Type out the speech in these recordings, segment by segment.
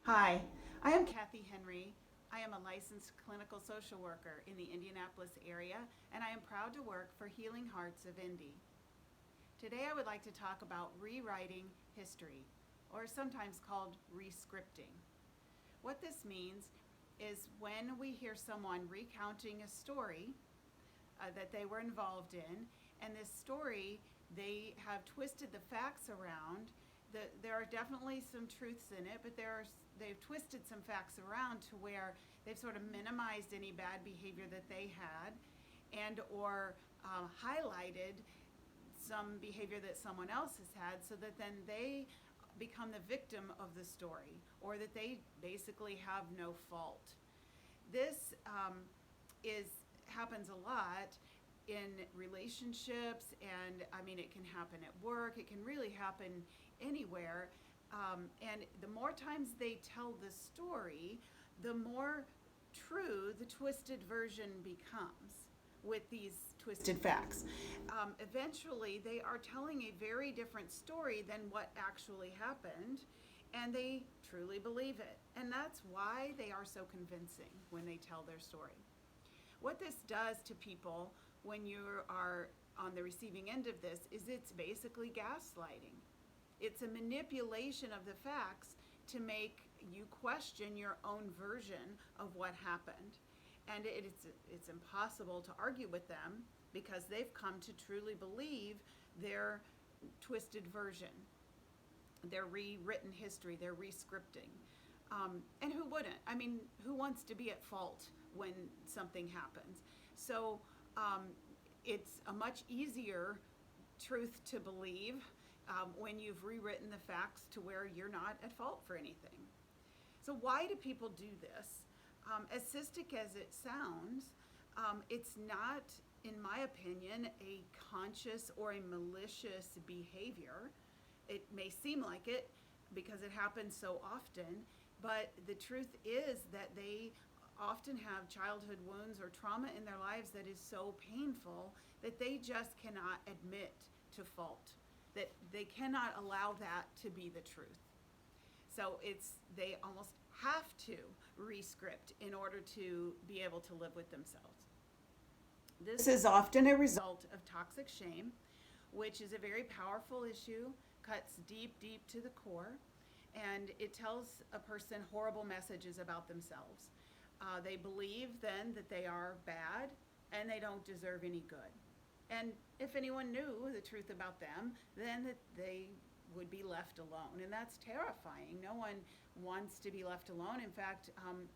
Hi, I am Kathy Henry. I am a licensed clinical social worker in the Indianapolis area, and I am proud to work for Healing Hearts of Indy. Today I would like to talk about rewriting history, or sometimes called rescripting. What this means is when we hear someone recounting a story that they were involved in, and this story, they have twisted the facts around. There are definitely some truths in it, but they've twisted some facts around to where they've sort of minimized any bad behavior that they had, and or highlighted some behavior that someone else has had, so that then they become the victim of the story, or that they basically have no fault. This is happens a lot in relationships, and I mean, it can happen at work, it can really happen anywhere. And the more times they tell the story, the more true the twisted version becomes with these twisted facts. Eventually, they are telling a very different story than what actually happened, and they truly believe it. And that's why they are so convincing when they tell their story. What this does to people when you are on the receiving end of this is it's basically gaslighting. It's a manipulation of the facts to make you question your own version of what happened. And it's impossible to argue with them because they've come to truly believe their twisted version, their rewritten history, their rescripting. And who wouldn't? I mean, who wants to be at fault when something happens? So it's a much easier truth to believe when you've rewritten the facts to where you're not at fault for anything. So why do people do this? As cystic as it sounds, it's not, in my opinion, a conscious or a malicious behavior. It may seem like it because it happens so often, but the truth is that they often have childhood wounds or trauma in their lives that is so painful that they just cannot admit to fault, that they cannot allow that to be the truth. So they almost have to rescript in order to be able to live with themselves. This is often a result of toxic shame, which is a very powerful issue, cuts deep, deep to the core, and it tells a person horrible messages about themselves. They believe then that they are bad and they don't deserve any good. And if anyone knew the truth about them, then that they would be left alone. And that's terrifying. No one wants to be left alone. In fact,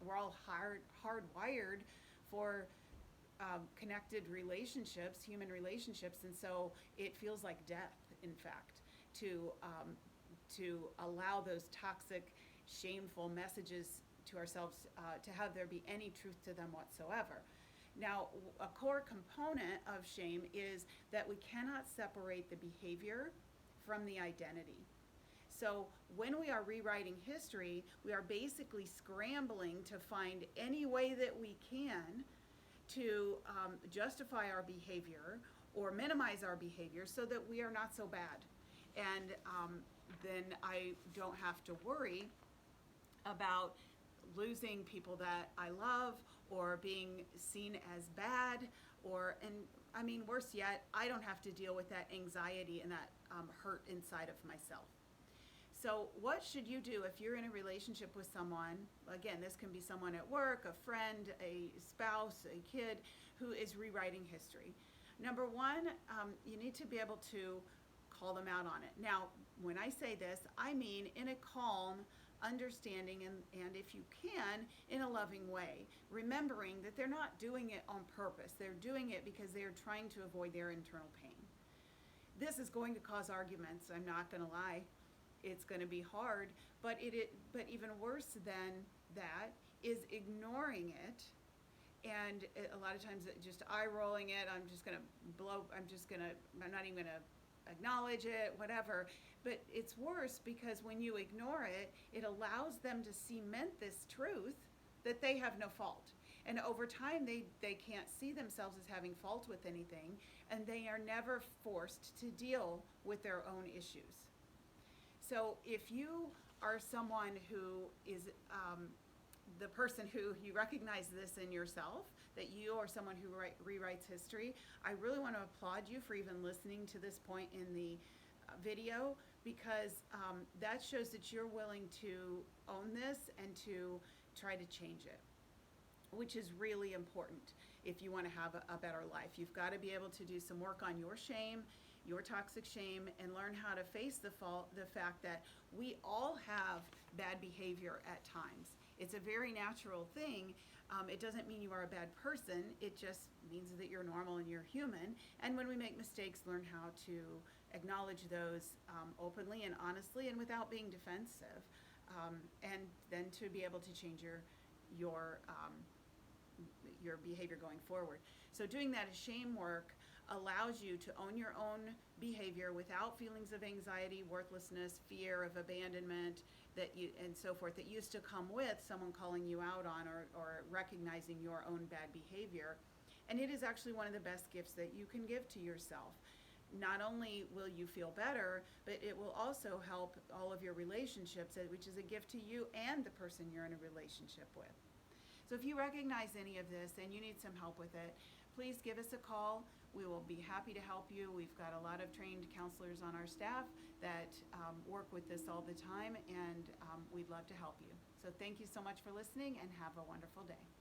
we're all hardwired for connected relationships, human relationships, and so it feels like death, in fact, to allow those toxic, shameful messages to ourselves, to have there be any truth to them whatsoever. Now, a core component of shame is that we cannot separate the behavior from the identity. So when we are rewriting history, we are basically scrambling to find any way that we can to justify our behavior or minimize our behavior so that we are not so bad. And then I don't have to worry about losing people that I love or being seen as bad, and I mean, worse yet, I don't have to deal with that anxiety and that hurt inside of myself. So what should you do if you're in a relationship with someone? Again, this can be someone at work, a friend, a spouse, a kid who is rewriting history. Number one, you need to be able to call them out on it. Now, when I say this, I mean in a calm, understanding, and if you can, in a loving way, remembering that they're not doing it on purpose. They're doing it because they're trying to avoid their internal pain. This is going to cause arguments, I'm not going to lie. It's going to be hard, but even worse than that is ignoring it, and a lot of times just eye rolling it. I'm not even going to acknowledge it, whatever. But it's worse because when you ignore it, it allows them to cement this truth that they have no fault. And over time, they can't see themselves as having fault with anything, and they are never forced to deal with their own issues. So if you are someone who is the person who you recognize this in yourself, that you are someone who rewrites history, I really want to applaud you for even listening to this point in the video, because that shows that you're willing to own this and to try to change it, which is really important if you want to have a better life. You've got to be able to do some work on your shame, your toxic shame, and learn how to face the fact that we all have bad behavior at times. It's a very natural thing. It doesn't mean you are a bad person. It just means that you're normal and you're human. And when we make mistakes, learn how to acknowledge those openly and honestly and without being defensive. And then to be able to change your behavior going forward. So doing that shame work allows you to own your own behavior without feelings of anxiety, worthlessness, fear of abandonment, and so forth, that used to come with someone calling you out on or recognizing your own bad behavior. And it is actually one of the best gifts that you can give to yourself. Not only will you feel better, but it will also help all of your relationships, which is a gift to you and the person you're in a relationship with. So if you recognize any of this and you need some help with it, please give us a call. We will be happy to help you. We've got a lot of trained counselors on our staff that work with this all the time, and we'd love to help you. So thank you so much for listening, and have a wonderful day.